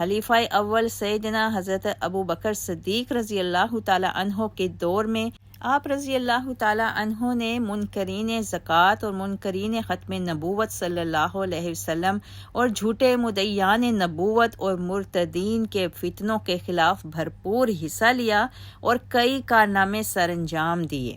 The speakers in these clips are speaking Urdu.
خلیفہ اول سیدنا حضرت ابو بکر صدیق رضی اللہ تعالیٰ عنہ کے دور میں آپ رضی اللہ تعالیٰ عنہ نے منکرین زکوٰۃ اور منکرین ختم نبوت صلی اللہ علیہ وسلم اور جھوٹے مدعیان نبوت اور مرتدین کے فتنوں کے خلاف بھرپور حصہ لیا اور کئی کارنامے سر انجام دیے۔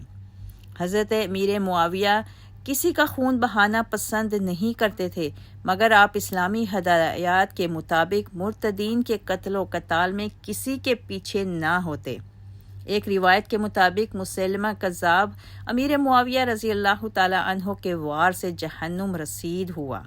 حضرت امیر معاویہ کسی کا خون بہانا پسند نہیں کرتے تھے، مگر آپ اسلامی ہدایات کے مطابق مرتدین کے قتل و قتال میں کسی کے پیچھے نہ ہوتے۔ ایک روایت کے مطابق مسلمہ کذاب امیر معاویہ رضی اللہ تعالی عنہ کے وار سے جہنم رسید ہوا۔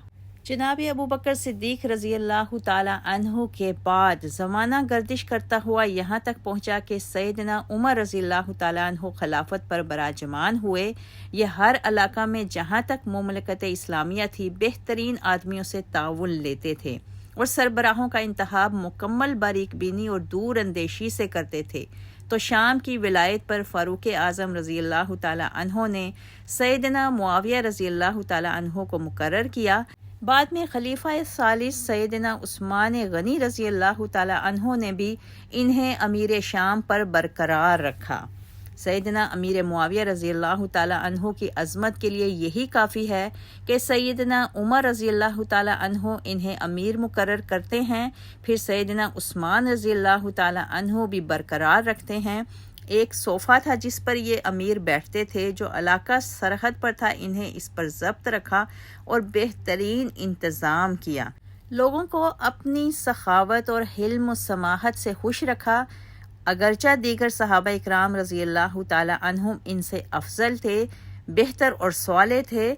جناب ابو بکر صدیق رضی اللہ تعالی عنہ کے بعد زمانہ گردش کرتا ہوا یہاں تک پہنچا کہ سیدنا عمر رضی اللہ تعالی عنہ خلافت پر براجمان ہوئے۔ یہ ہر علاقہ میں جہاں تک مملکت اسلامیہ تھی بہترین آدمیوں سے تعاون لیتے تھے اور سربراہوں کا انتخاب مکمل باریک بینی اور دور اندیشی سے کرتے تھے۔ تو شام کی ولایت پر فاروق اعظم رضی اللہ تعالی عنہ نے سیدنا معاویہ رضی اللہ تعالی عنہ کو مقرر کیا۔ بعد میں خلیفہ ثالث سیدنا عثمان غنی رضی اللہ تعالی عنہ نے بھی انہیں امیر شام پر برقرار رکھا۔ سیدنا امیر معاویہ رضی اللہ تعالی عنہ کی عظمت کے لیے یہی کافی ہے کہ سیدنا عمر رضی اللہ تعالی عنہ انہیں امیر مقرر کرتے ہیں، پھر سیدنا عثمان رضی اللہ تعالی عنہ بھی برقرار رکھتے ہیں۔ ایک صوفہ تھا جس پر یہ امیر بیٹھتے تھے، جو علاقہ سرحد پر تھا، انہیں اس پر ضبط رکھا اور بہترین انتظام کیا۔ لوگوں کو اپنی سخاوت اور حلم و سماحت سے خوش رکھا۔ اگرچہ دیگر صحابہ اکرام رضی اللہ تعالی عنہم ان سے افضل تھے، بہتر اور صالح تھے،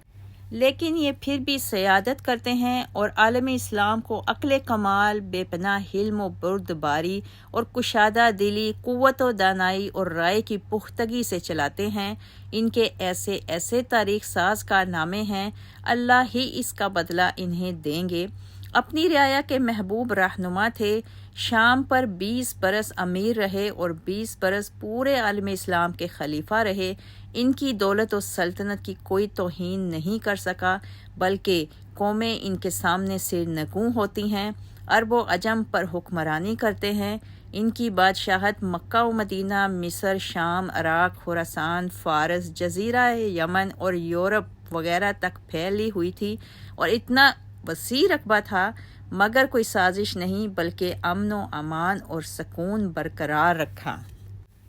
لیکن یہ پھر بھی سیادت کرتے ہیں اور عالم اسلام کو عقل کمال، بے پناہ حلم و بردباری اور کشادہ دلی، قوت و دانائی اور رائے کی پختگی سے چلاتے ہیں۔ ان کے ایسے ایسے تاریخ ساز کارنامے ہیں، اللہ ہی اس کا بدلہ انہیں دیں گے۔ اپنی رعایا کے محبوب رہنما تھے، شام پر 20 برس امیر رہے اور 20 برس پورے عالم اسلام کے خلیفہ رہے۔ ان کی دولت و سلطنت کی کوئی توہین نہیں کر سکا، بلکہ قومیں ان کے سامنے سر نگوں ہوتی ہیں۔ عرب و عجم پر حکمرانی کرتے ہیں۔ ان کی بادشاہت مکہ و مدینہ، مصر، شام، عراق، خراسان، فارس، جزیرہ یمن اور یورپ وغیرہ تک پھیلی ہوئی تھی اور اتنا وسیع رقبہ تھا، مگر کوئی سازش نہیں بلکہ امن و امان اور سکون برقرار رکھا۔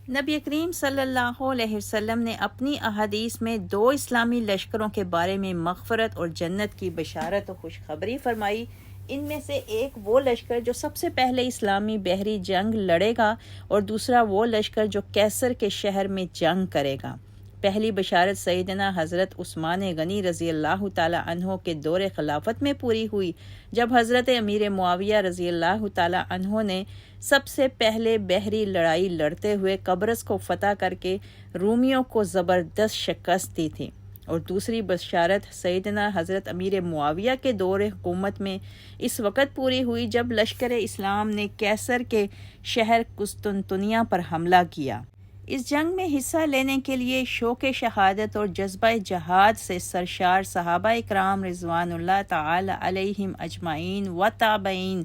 نبی کریم صلی اللہ علیہ وسلم نے اپنی احادیث میں 2 اسلامی لشکروں کے بارے میں مغفرت اور جنت کی بشارت و خوشخبری فرمائی۔ ان میں سے ایک وہ لشکر جو سب سے پہلے اسلامی بحری جنگ لڑے گا اور دوسرا وہ لشکر جو کیسر کے شہر میں جنگ کرے گا۔ پہلی بشارت سیدنا حضرت عثمان غنی رضی اللہ تعالی عنہ کے دور خلافت میں پوری ہوئی، جب حضرت امیر معاویہ رضی اللہ تعالی عنہ نے سب سے پہلے بحری لڑائی لڑتے ہوئے قبرص کو فتح کر کے رومیوں کو زبردست شکست دی تھی، اور دوسری بشارت سیدنا حضرت امیر معاویہ کے دور حکومت میں اس وقت پوری ہوئی جب لشکر اسلام نے کیسر کے شہر قسطنطنیہ پر حملہ کیا۔ اس جنگ میں حصہ لینے کے لیے شوق شہادت اور جذبہ جہاد سے سرشار صحابہ اکرام رضوان اللہ تعالی علیہم اجمعین و تابعین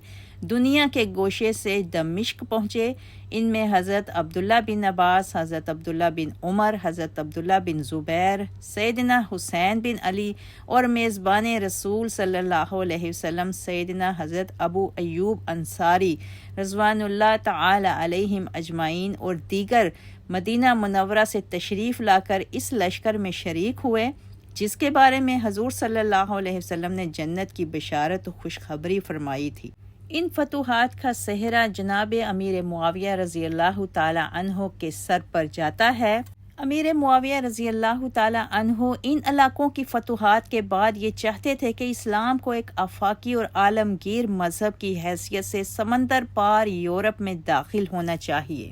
دنیا کے گوشے سے دمشق پہنچے۔ ان میں حضرت عبداللہ بن عباس، حضرت عبداللہ بن عمر، حضرت عبداللہ بن زبیر، سیدنا حسین بن علی اور میزبان رسول صلی اللہ علیہ وسلم سیدنا حضرت ابو ایوب انصاری رضوان اللہ تعالی علیہم اجمعین اور دیگر مدینہ منورہ سے تشریف لا کر اس لشکر میں شریک ہوئے، جس کے بارے میں حضور صلی اللہ علیہ وسلم نے جنت کی بشارت و خوشخبری فرمائی تھی۔ ان فتوحات کا سہرا جناب امیر معاویہ رضی اللہ تعالی عنہ کے سر پر جاتا ہے۔ امیر معاویہ رضی اللہ تعالی عنہ ان علاقوں کی فتوحات کے بعد یہ چاہتے تھے کہ اسلام کو ایک آفاقی اور عالمگیر مذہب کی حیثیت سے سمندر پار یورپ میں داخل ہونا چاہیے۔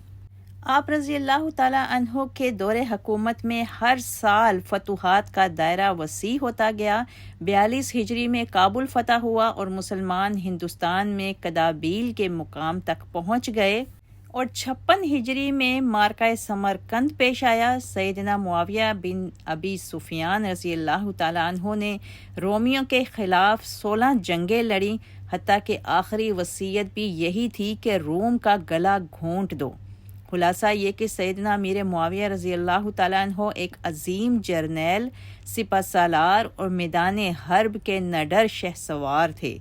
آپ رضی اللہ تعالی عنہ کے دور حکومت میں ہر سال فتوحات کا دائرہ وسیع ہوتا گیا۔ 42 ہجری میں کابل فتح ہوا اور مسلمان ہندوستان میں کدابیل کے مقام تک پہنچ گئے اور 56 ہجری میں مارکہ سمرقند پیش آیا۔ سیدنا معاویہ بن ابی سفیان رضی اللہ تعالیٰ عنہ نے رومیوں کے خلاف 16 جنگیں لڑیں، حتیٰ کہ آخری وصیت بھی یہی تھی کہ روم کا گلا گھونٹ دو۔ خلاصہ یہ کہ سیدنا امیر معاویہ رضی اللہ تعالیٰ عنہ ایک عظیم جرنیل، سپہ سالار اور میدان حرب کے نڈر شہسوار تھے۔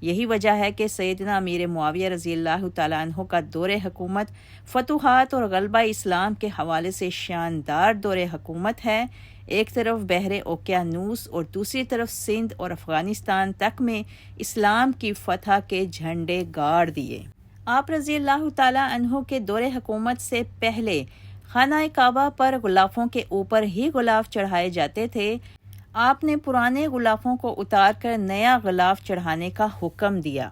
یہی وجہ ہے کہ سیدنا امیر معاویہ رضی اللہ تعالیٰ عنہ کا دور حکومت فتوحات اور غلبہ اسلام کے حوالے سے شاندار دور حکومت ہے۔ ایک طرف بحر اوقیانوس اور دوسری طرف سندھ اور افغانستان تک میں اسلام کی فتح کے جھنڈے گاڑ دیے۔ آپ رضی اللہ تعالیٰ عنہ کے دور حکومت سے پہلے خانہ کعبہ پر غلافوں کے اوپر ہی غلاف چڑھائے جاتے تھے۔ آپ نے پرانے غلافوں کو اتار کر نیا غلاف چڑھانے کا حکم دیا۔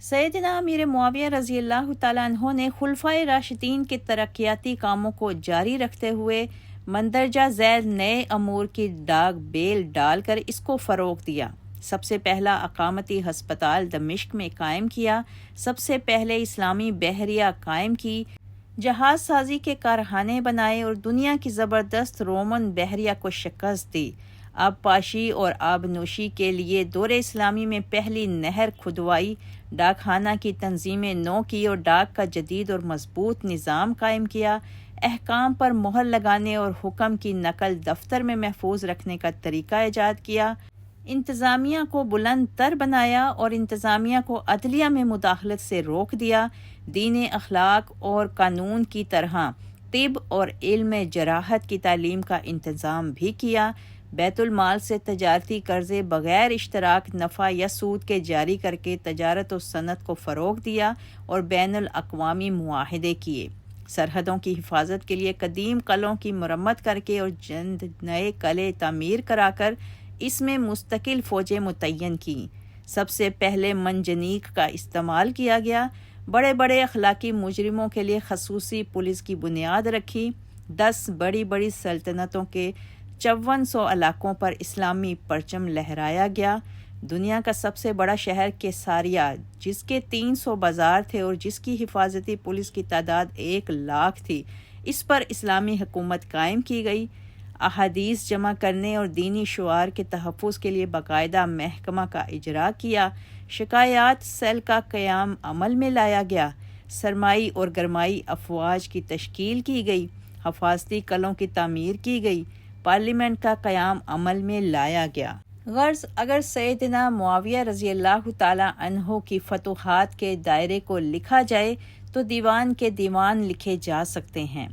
سیدنا امیر معاویہ رضی اللہ تعالیٰ عنہ نے خلفائے راشدین کے ترقیاتی کاموں کو جاری رکھتے ہوئے مندرجہ ذیل نئے امور کی ڈاگ بیل ڈال کر اس کو فروغ دیا۔ سب سے پہلا اقامتی ہسپتال دمشق میں قائم کیا، سب سے پہلے اسلامی بحریہ قائم کی، جہاز سازی کے کارخانے بنائے اور دنیا کی زبردست رومن بحریہ کو شکست دی۔ آب پاشی اور آب نوشی کے لیے دور اسلامی میں پہلی نہر کھدوائی، ڈاک خانہ کی تنظیمیں نو کی اور ڈاک کا جدید اور مضبوط نظام قائم کیا، احکام پر مہر لگانے اور حکم کی نقل دفتر میں محفوظ رکھنے کا طریقہ ایجاد کیا، انتظامیہ کو بلند تر بنایا اور انتظامیہ کو عدلیہ میں مداخلت سے روک دیا، دین اخلاق اور قانون کی طرح طب اور علم جراحت کی تعلیم کا انتظام بھی کیا، بیت المال سے تجارتی قرضے بغیر اشتراک نفع یا سود کے جاری کر کے تجارت و صنعت کو فروغ دیا اور بین الاقوامی معاہدے کیے، سرحدوں کی حفاظت کے لیے قدیم قلعوں کی مرمت کر کے اور چند نئے قلعے تعمیر کرا کر اس میں مستقل فوجیں متعین کیں، سب سے پہلے منجنیق کا استعمال کیا گیا، بڑے بڑے اخلاقی مجرموں کے لیے خصوصی پولیس کی بنیاد رکھی، 10 بڑی بڑی سلطنتوں کے 5400 علاقوں پر اسلامی پرچم لہرایا گیا، دنیا کا سب سے بڑا شہر کیساریہ جس کے 300 بازار تھے اور جس کی حفاظتی پولیس کی تعداد 1 لاکھ تھی، اس پر اسلامی حکومت قائم کی گئی، احادیث جمع کرنے اور دینی شعار کے تحفظ کے لیے باقاعدہ محکمہ کا اجرا کیا، شکایات سیل کا قیام عمل میں لایا گیا، سرمائی اور گرمائی افواج کی تشکیل کی گئی، حفاظتی قلعوں کی تعمیر کی گئی، پارلیمنٹ کا قیام عمل میں لایا گیا۔ غرض اگر سیدنا معاویہ رضی اللہ تعالیٰ عنہ کی فتوحات کے دائرے کو لکھا جائے تو دیوان کے دیوان لکھے جا سکتے ہیں۔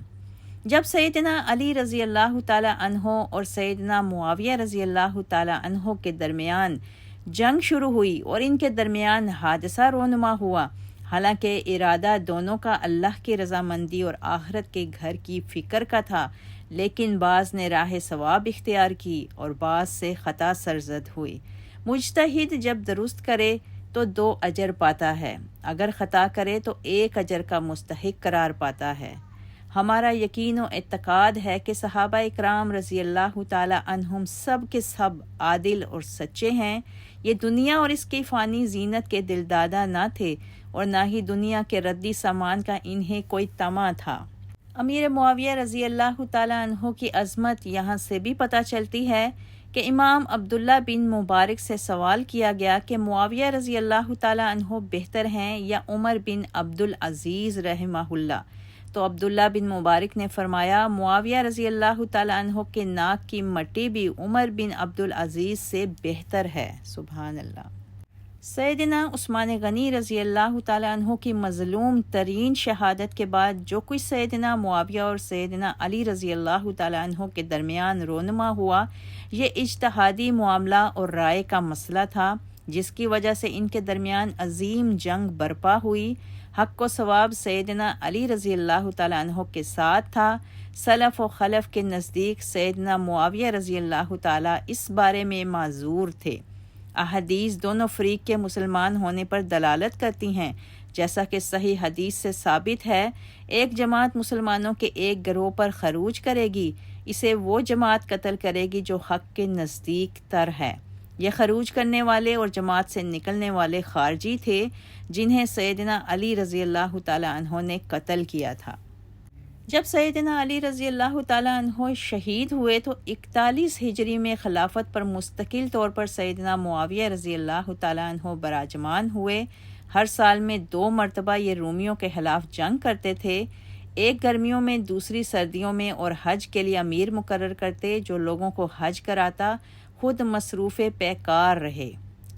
جب سیدنا علی رضی اللہ تعالیٰ عنہ اور سیدنا معاویہ رضی اللہ تعالیٰ عنہ کے درمیان جنگ شروع ہوئی اور ان کے درمیان حادثہ رونما ہوا، حالانکہ ارادہ دونوں کا اللہ کی رضامندی اور آخرت کے گھر کی فکر کا تھا، لیکن بعض نے راہ ثواب اختیار کی اور بعض سے خطا سرزد ہوئی۔ مجتہد جب درست کرے تو 2 اجر پاتا ہے، اگر خطا کرے تو 1 اجر کا مستحق قرار پاتا ہے۔ ہمارا یقین و اعتقاد ہے کہ صحابہ اکرام رضی اللہ تعالی عنہم سب کے سب عادل اور سچے ہیں، یہ دنیا اور اس کی فانی زینت کے دلدادہ نہ تھے اور نہ ہی دنیا کے ردی سامان کا انہیں کوئی طمع تھا۔ امیر معاویہ رضی اللہ تعالیٰ عنہ کی عظمت یہاں سے بھی پتہ چلتی ہے کہ امام عبداللہ بن مبارک سے سوال کیا گیا کہ معاویہ رضی اللہ تعالیٰ عنہ بہتر ہیں یا عمر بن عبدالعزیز رحمہ اللہ، تو عبداللہ بن مبارک نے فرمایا معاویہ رضی اللہ تعالیٰ عنہ کے ناک کی مٹی بھی عمر بن عبدالعزیز سے بہتر ہے۔ سبحان اللہ۔ سیدنا عثمان غنی رضی اللہ تعالیٰ عنہ کی مظلوم ترین شہادت کے بعد جو کچھ سیدنا معاویہ اور سیدنا علی رضی اللہ تعالیٰ عنہ کے درمیان رونما ہوا، یہ اجتہادی معاملہ اور رائے کا مسئلہ تھا، جس کی وجہ سے ان کے درمیان عظیم جنگ برپا ہوئی۔ حق و ثواب سیدنا علی رضی اللہ تعالیٰ عنہ کے ساتھ تھا، سلف و خلف کے نزدیک سیدنا معاویہ رضی اللہ تعالیٰ اس بارے میں معذور تھے۔ احادیث دونوں فریق کے مسلمان ہونے پر دلالت کرتی ہیں، جیسا کہ صحیح حدیث سے ثابت ہے، ایک جماعت مسلمانوں کے ایک گروہ پر خروج کرے گی، اسے وہ جماعت قتل کرے گی جو حق کے نزدیک تر ہے، یہ خروج کرنے والے اور جماعت سے نکلنے والے خارجی تھے جنہیں سیدنا علی رضی اللہ تعالیٰ عنہ نے قتل کیا تھا۔ جب سیدنا علی رضی اللہ تعالیٰ عنہ شہید ہوئے تو 41 ہجری میں خلافت پر مستقل طور پر سیدنا معاویہ رضی اللہ تعالیٰ عنہ براجمان ہوئے۔ ہر سال میں 2 مرتبہ یہ رومیوں کے خلاف جنگ کرتے تھے، ایک گرمیوں میں دوسری سردیوں میں، اور حج کے لیے امیر مقرر کرتے جو لوگوں کو حج کراتا، خود مصروف پیکار رہے۔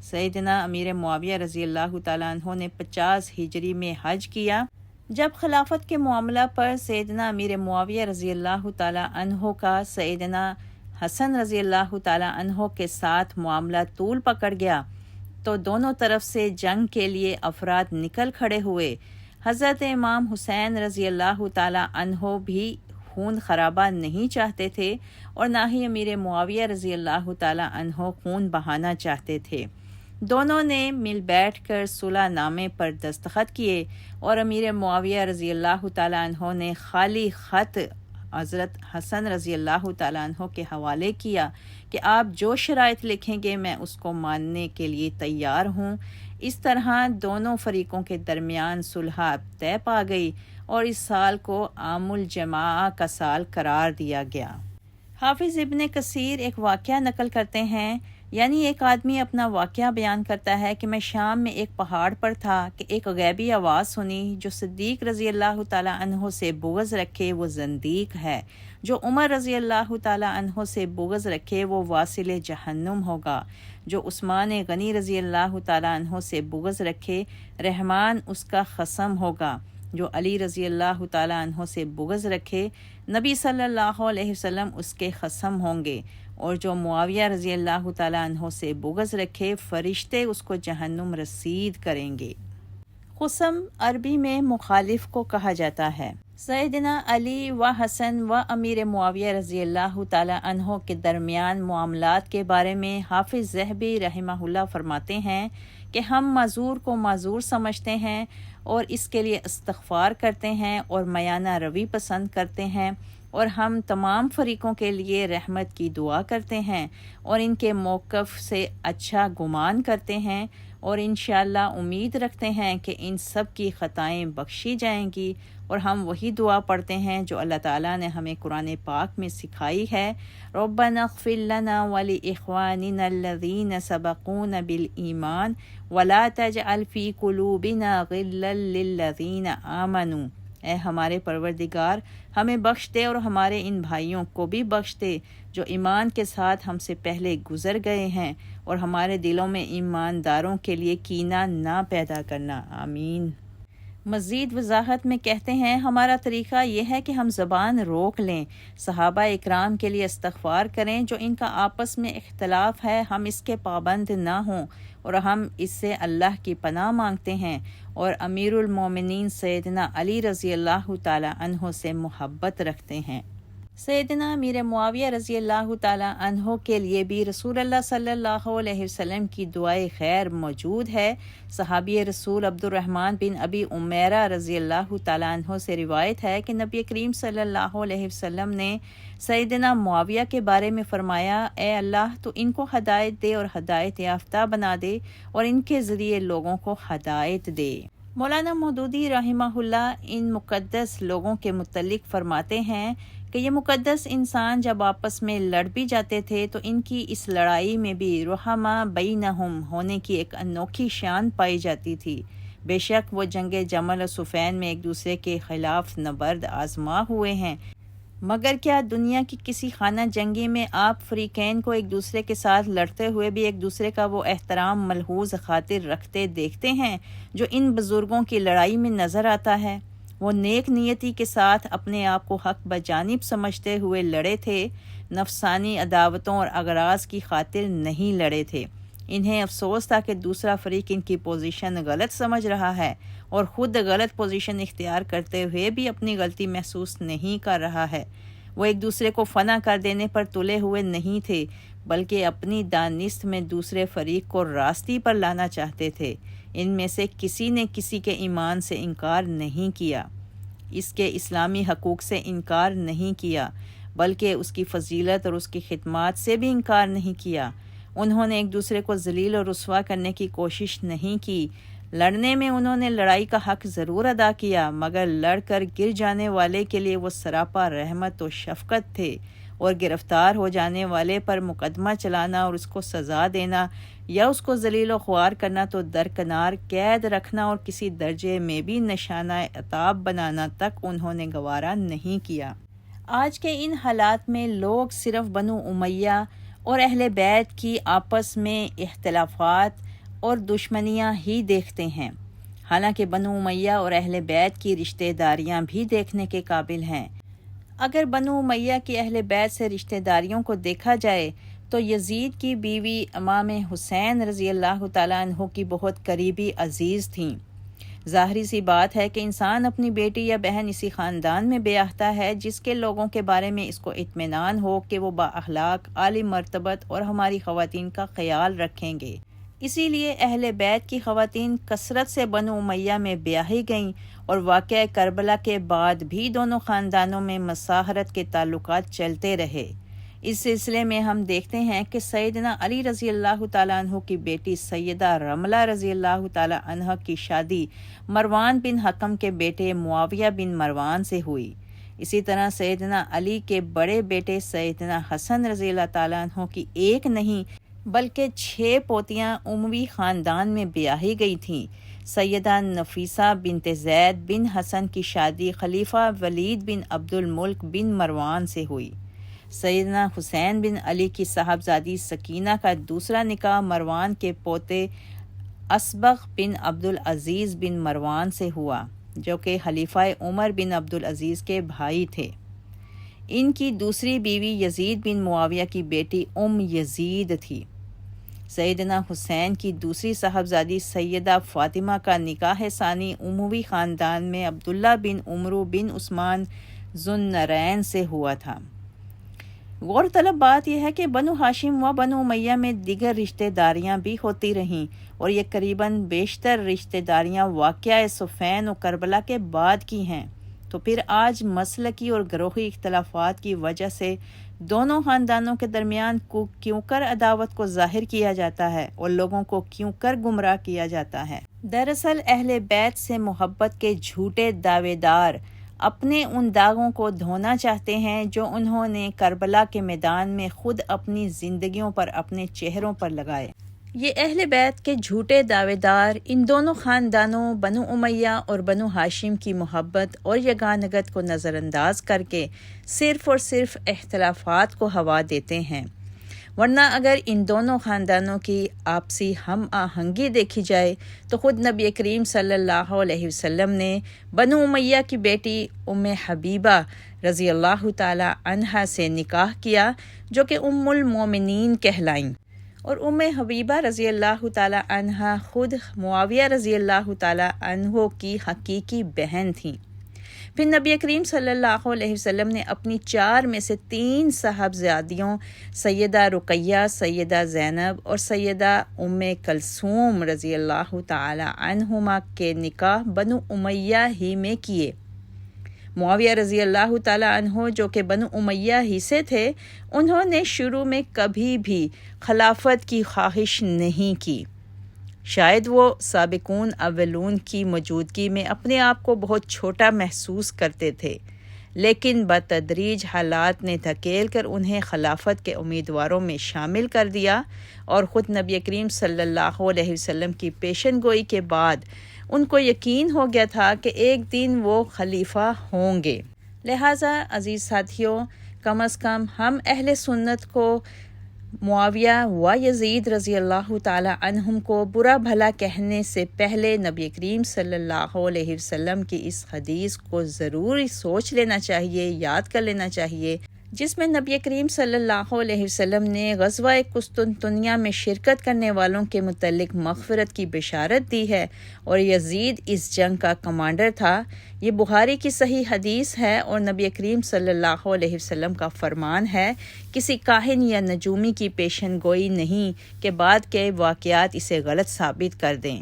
سیدنا امیر معاویہ رضی اللہ تعالیٰ عنہ نے 50 ہجری میں حج کیا۔ جب خلافت کے معاملہ پر سیدنا امیر معاویہ رضی اللہ تعالیٰ عنہ کا سیدنا حسن رضی اللہ تعالیٰ عنہ کے ساتھ معاملہ طول پکڑ گیا تو دونوں طرف سے جنگ کے لیے افراد نکل کھڑے ہوئے۔ حضرت امام حسین رضی اللہ تعالیٰ عنہ بھی خون خرابہ نہیں چاہتے تھے اور نہ ہی امیر معاویہ رضی اللہ تعالیٰ عنہ خون بہانا چاہتے تھے۔ دونوں نے مل بیٹھ کر صلح نامے پر دستخط کیے اور امیر معاویہ رضی اللہ تعالیٰ عنہ نے خالی خط حضرت حسن رضی اللہ تعالیٰ عنہ کے حوالے کیا کہ آپ جو شرائط لکھیں گے میں اس کو ماننے کے لیے تیار ہوں۔ اس طرح دونوں فریقوں کے درمیان صلح طے پا گئی اور اس سال کو عام الجماع کا سال قرار دیا گیا۔ حافظ ابن کثیر ایک واقعہ نقل کرتے ہیں، یعنی ایک آدمی اپنا واقعہ بیان کرتا ہے کہ میں شام میں ایک پہاڑ پر تھا کہ ایک غیبی آواز سنی، جو صدیق رضی اللہ تعالیٰ عنہ سے بغض رکھے وہ زندیق ہے، جو عمر رضی اللہ تعالیٰ عنہ سے بغض رکھے وہ واصل جہنم ہوگا، جو عثمان غنی رضی اللہ تعالیٰ عنہ سے بغض رکھے رحمان اس کا خصم ہوگا، جو علی رضی اللہ تعالیٰ عنہ سے بغض رکھے نبی صلی اللہ علیہ وسلم اس کے خصم ہوں گے، اور جو معاویہ رضی اللہ تعالیٰ عنہ سے بغض رکھے فرشتے اس کو جہنم رسید کریں گے۔ خصم عربی میں مخالف کو کہا جاتا ہے۔ سیدنا علی و حسن و امیر معاویہ رضی اللہ تعالیٰ عنہ کے درمیان معاملات کے بارے میں حافظ ذہبی رحمہ اللہ فرماتے ہیں کہ ہم معذور کو معذور سمجھتے ہیں اور اس کے لیے استغفار کرتے ہیں اور میانہ روی پسند کرتے ہیں، اور ہم تمام فریقوں کے لیے رحمت کی دعا کرتے ہیں اور ان کے موقف سے اچھا گمان کرتے ہیں، اور انشاءاللہ امید رکھتے ہیں کہ ان سب کی خطائیں بخشی جائیں گی، اور ہم وہی دعا پڑھتے ہیں جو اللہ تعالیٰ نے ہمیں قرآن پاک میں سکھائی ہے، ربنا اغفر لنا ولاخواننا الذین سبقونا بالایمان ولا تجعل فی قلوبنا غلا للذین آمنوا۔ اے ہمارے پروردگار، ہمیں بخش دے اور ہمارے ان بھائیوں کو بھی بخش دے جو ایمان کے ساتھ ہم سے پہلے گزر گئے ہیں، اور ہمارے دلوں میں ایمانداروں کے لیے کینہ نہ پیدا کرنا، آمین۔ مزید وضاحت میں کہتے ہیں، ہمارا طریقہ یہ ہے کہ ہم زبان روک لیں، صحابہ اکرام کے لیے استغفار کریں، جو ان کا آپس میں اختلاف ہے ہم اس کے پابند نہ ہوں، اور ہم اس سے اللہ کی پناہ مانگتے ہیں، اور امیر المومنین سیدنا علی رضی اللہ تعالیٰ عنہ سے محبت رکھتے ہیں۔ سیدنا امیر معاویہ رضی اللہ تعالیٰ عنہ کے لیے بھی رسول اللہ صلی اللہ علیہ وسلم کی دعائے خیر موجود ہے۔ صحابی رسول عبد الرحمن بن ابی عمیرہ رضی اللہ تعالیٰ عنہ سے روایت ہے کہ نبی کریم صلی اللہ علیہ وسلم نے سیدنا معاویہ کے بارے میں فرمایا، اے اللہ تو ان کو ہدایت دے اور ہدایت یافتہ بنا دے، اور ان کے ذریعے لوگوں کو ہدایت دے۔ مولانا مودودی رحمہ اللہ ان مقدس لوگوں کے متعلق فرماتے ہیں کہ یہ مقدس انسان جب آپس میں لڑ بھی جاتے تھے تو ان کی اس لڑائی میں بھی رحماء بینہم ہونے کی ایک انوکھی شان پائی جاتی تھی۔ بے شک وہ جنگ جمل و صفین میں ایک دوسرے کے خلاف نبرد آزما ہوئے ہیں، مگر کیا دنیا کی کسی خانہ جنگی میں آپ فریقین کو ایک دوسرے کے ساتھ لڑتے ہوئے بھی ایک دوسرے کا وہ احترام ملحوظ خاطر رکھتے دیکھتے ہیں جو ان بزرگوں کی لڑائی میں نظر آتا ہے؟ وہ نیک نیتی کے ساتھ اپنے آپ کو حق بجانب سمجھتے ہوئے لڑے تھے، نفسانی عداوتوں اور اغراض کی خاطر نہیں لڑے تھے۔ انہیں افسوس تھا کہ دوسرا فریق ان کی پوزیشن غلط سمجھ رہا ہے اور خود غلط پوزیشن اختیار کرتے ہوئے بھی اپنی غلطی محسوس نہیں کر رہا ہے۔ وہ ایک دوسرے کو فنا کر دینے پر تلے ہوئے نہیں تھے، بلکہ اپنی دانست میں دوسرے فریق کو راستی پر لانا چاہتے تھے۔ ان میں سے کسی نے کسی کے ایمان سے انکار نہیں کیا، اس کے اسلامی حقوق سے انکار نہیں کیا، بلکہ اس کی فضیلت اور اس کی خدمات سے بھی انکار نہیں کیا۔ انہوں نے ایک دوسرے کو ذلیل و رسوا کرنے کی کوشش نہیں کی۔ لڑنے میں انہوں نے لڑائی کا حق ضرور ادا کیا، مگر لڑ کر گر جانے والے کے لیے وہ سراپا رحمت و شفقت تھے، اور گرفتار ہو جانے والے پر مقدمہ چلانا اور اس کو سزا دینا یا اس کو ذلیل و خوار کرنا تو درکنار قید رکھنا اور کسی درجے میں بھی نشانہ عتاب بنانا تک انہوں نے گوارا نہیں کیا۔ آج کے ان حالات میں لوگ صرف بنو امیہ اور اہل بیت کی آپس میں اختلافات اور دشمنیاں ہی دیکھتے ہیں، حالانکہ بنو امیہ اور اہل بیت کی رشتہ داریاں بھی دیکھنے کے قابل ہیں۔ اگر بنو امیہ کی اہل بیت سے رشتہ داریوں کو دیکھا جائے تو یزید کی بیوی امام حسین رضی اللہ تعالیٰ عنہ کی بہت قریبی عزیز تھیں۔ ظاہری سی بات ہے کہ انسان اپنی بیٹی یا بہن اسی خاندان میں بیاہتا ہے جس کے لوگوں کے بارے میں اس کو اطمینان ہو کہ وہ بااخلاق، عالی مرتبت اور ہماری خواتین کا خیال رکھیں گے۔ اسی لیے اہل بیت کی خواتین کثرت سے بنو امیہ میں بیاہی گئیں، اور واقعہ کربلا کے بعد بھی دونوں خاندانوں میں مصاہرت کے تعلقات چلتے رہے۔ اس سلسلے میں ہم دیکھتے ہیں کہ سیدنا علی رضی اللہ تعالیٰ عنہ کی بیٹی سیدہ رملہ رضی اللہ تعالیٰ عنہ کی شادی مروان بن حکم کے بیٹے معاویہ بن مروان سے ہوئی۔ اسی طرح سیدنا علی کے بڑے بیٹے سیدنا حسن رضی اللہ تعالیٰ عنہ کی ایک نہیں بلکہ 6 پوتیاں اموی خاندان میں بیاہی گئی تھیں۔ سیدہ نفیسہ بنت زید بن حسن کی شادی خلیفہ ولید بن عبد الملک بن مروان سے ہوئی۔ سیدنا حسین بن علی کی صاحبزادی سکینہ کا دوسرا نکاح مروان کے پوتے اسبغ بن عبد العزیز بن مروان سے ہوا، جو کہ خلیفہ عمر بن عبد العزیز کے بھائی تھے۔ ان کی دوسری بیوی یزید بن معاویہ کی بیٹی یزید تھی۔ سیدنا حسین کی دوسری صاحبزادی سیدہ فاطمہ کا نکاح ثانی اموی خاندان میں عبداللہ بن عمرو بن عثمان ذو النورین سے ہوا تھا۔ غور طلب بات یہ ہے کہ بنو ہاشم و بنو امیہ میں دیگر رشتہ داریاں بھی ہوتی رہیں، اور یہ قریباً بیشتر رشتہ داریاں واقعہ صفین و کربلا کے بعد کی ہیں۔ تو پھر آج مسلکی اور گروہی اختلافات کی وجہ سے دونوں خاندانوں کے درمیان کیوں کر عداوت کو ظاہر کیا جاتا ہے اور لوگوں کو کیوں کر گمراہ کیا جاتا ہے؟ دراصل اہل بیت سے محبت کے جھوٹے دعوے دار اپنے ان داغوں کو دھونا چاہتے ہیں جو انہوں نے کربلا کے میدان میں خود اپنی زندگیوں پر، اپنے چہروں پر لگائے۔ یہ اہل بیت کے جھوٹے دعوے دار ان دونوں خاندانوں بنو امیہ اور بنو ہاشم کی محبت اور یگانگت کو نظر انداز کر کے صرف اور صرف اختلافات کو ہوا دیتے ہیں، ورنہ اگر ان دونوں خاندانوں کی آپسی ہم آہنگی دیکھی جائے تو خود نبی کریم صلی اللہ علیہ وسلم نے بنو امیہ کی بیٹی حبیبہ رضی اللہ تعالی عنہا سے نکاح کیا، جو کہ المومنین کہلائیں، اور حبیبہ رضی اللہ تعالی عنہا خود معاویہ رضی اللہ تعالی عنہ کی حقیقی بہن تھیں۔ پھر نبی کریم صلی اللہ علیہ وسلم نے اپنی 4 میں سے 3 صاحبزادیوں سیدہ رقیہ، سیدہ زینب اور سیدہ کلثوم رضی اللہ تعالی عنہما کے نکاح بنو امیہ ہی میں کیے۔ معاویہ رضی اللہ تعالی عنہ جو کہ بنو امیہ ہی سے تھے، انہوں نے شروع میں کبھی بھی خلافت کی خواہش نہیں کی۔ شاید وہ سابقون اولون کی موجودگی میں اپنے آپ کو بہت چھوٹا محسوس کرتے تھے، لیکن بتدریج حالات نے دھکیل کر انہیں خلافت کے امیدواروں میں شامل کر دیا، اور خود نبی کریم صلی اللہ علیہ وسلم کی پیشن گوئی کے بعد ان کو یقین ہو گیا تھا کہ ایک دن وہ خلیفہ ہوں گے۔ لہٰذا عزیز ساتھیوں، کم از کم ہم اہل سنت کو معاویہ و یزید رضی اللہ تعالی عنہم کو برا بھلا کہنے سے پہلے نبی کریم صلی اللہ علیہ وسلم کی اس حدیث کو ضرور سوچ لینا چاہیے، یاد کر لینا چاہیے، جس میں نبی کریم صلی اللہ علیہ وسلم نے غزوہ قسطنطنیہ میں شرکت کرنے والوں کے متعلق مغفرت کی بشارت دی ہے، اور یزید اس جنگ کا کمانڈر تھا۔ یہ بخاری کی صحیح حدیث ہے، اور نبی کریم صلی اللہ علیہ وسلم کا فرمان ہے، کسی کاہن یا نجومی کی پیشن گوئی نہیں کہ بعد کے واقعات اسے غلط ثابت کر دیں۔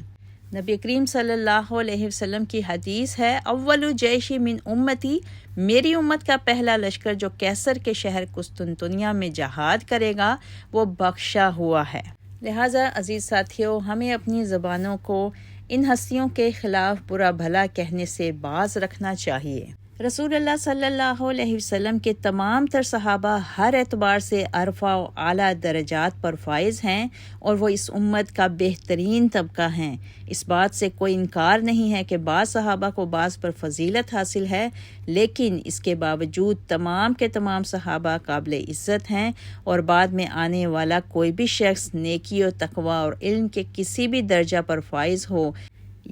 نبی کریم صلی اللہ علیہ وسلم کی حدیث ہے، اول جیشی من امتی، میری امت کا پہلا لشکر جو کیسر کے شہر قسطنطنیہ میں جہاد کرے گا وہ بخشا ہوا ہے۔ لہٰذا عزیز ساتھیوں، ہمیں اپنی زبانوں کو ان ہستیوں کے خلاف برا بھلا کہنے سے باز رکھنا چاہیے۔ رسول اللہ صلی اللہ علیہ وسلم کے تمام تر صحابہ ہر اعتبار سے عرفہ و اعلیٰ درجات پر فائز ہیں اور وہ اس امت کا بہترین طبقہ ہیں۔ اس بات سے کوئی انکار نہیں ہے کہ بعض صحابہ کو بعض پر فضیلت حاصل ہے، لیکن اس کے باوجود تمام کے تمام صحابہ قابل عزت ہیں، اور بعد میں آنے والا کوئی بھی شخص نیکی و تقوی اور علم کے کسی بھی درجہ پر فائز ہو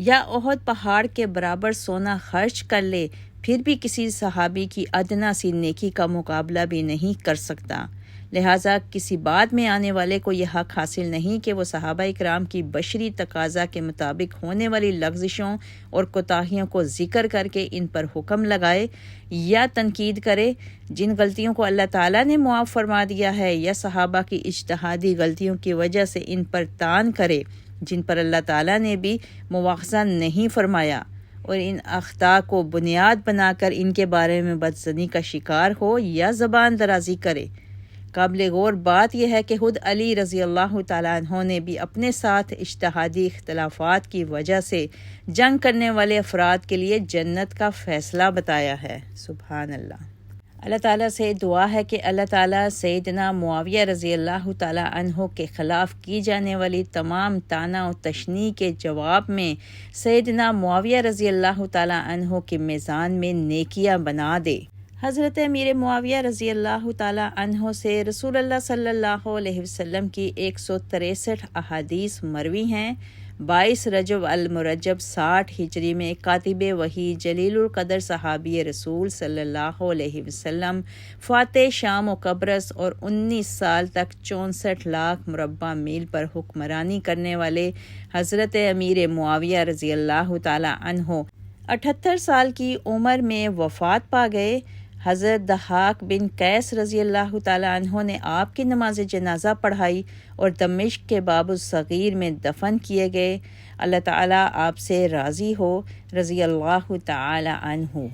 یا احد پہاڑ کے برابر سونا خرچ کر لے، پھر بھی کسی صحابی کی ادنا سی نیکی کا مقابلہ بھی نہیں کر سکتا۔ لہٰذا کسی بعد میں آنے والے کو یہ حق حاصل نہیں کہ وہ صحابہ اکرام کی بشری تقاضا کے مطابق ہونے والی لغزشوں اور کوتاہیوں کو ذکر کر کے ان پر حکم لگائے یا تنقید کرے۔ جن غلطیوں کو اللہ تعالیٰ نے معاف فرما دیا ہے، یا صحابہ کی اجتہادی غلطیوں کی وجہ سے ان پر طعن کرے جن پر اللہ تعالیٰ نے بھی مواخذہ نہیں فرمایا، اور ان اخطاء کو بنیاد بنا کر ان کے بارے میں بدظنی کا شکار ہو یا زبان درازی کرے۔ قابل غور بات یہ ہے کہ خود علی رضی اللہ تعالیٰ عنہ نے بھی اپنے ساتھ اجتہادی اختلافات کی وجہ سے جنگ کرنے والے افراد کے لیے جنت کا فیصلہ بتایا ہے۔ سبحان اللہ۔ اللہ تعالیٰ سے دعا ہے کہ اللہ تعالیٰ سیدنا معاویہ رضی اللہ تعالیٰ عنہ کے خلاف کی جانے والی تمام طعنہ و تشنیع کے جواب میں سیدنا معاویہ رضی اللہ تعالیٰ عنہ کے میزان میں نیکیاں بنا دے۔ حضرت امیر معاویہ رضی اللہ تعالیٰ عنہ سے رسول اللہ صلی اللہ علیہ وسلم کی 163 احادیث مروی ہیں۔ 22 رجب المرجب 60 ہجری میں کاتب وحی جلیل القدر صحابی رسول صلی اللہ علیہ وسلم فاتح شام و قبرص، اور 19 سال تک 64 لاکھ مربع میل پر حکمرانی کرنے والے حضرت امیر معاویہ رضی اللہ تعالیٰ عنہ 78 سال کی عمر میں وفات پا گئے۔ حضرت ضحاک بن قیس رضی اللہ تعالیٰ عنہ نے آپ کی نماز جنازہ پڑھائی اور دمشق کے باب الصغیر میں دفن کیے گئے۔ اللہ تعالیٰ آپ سے راضی ہو، رضی اللہ تعالیٰ عنہ۔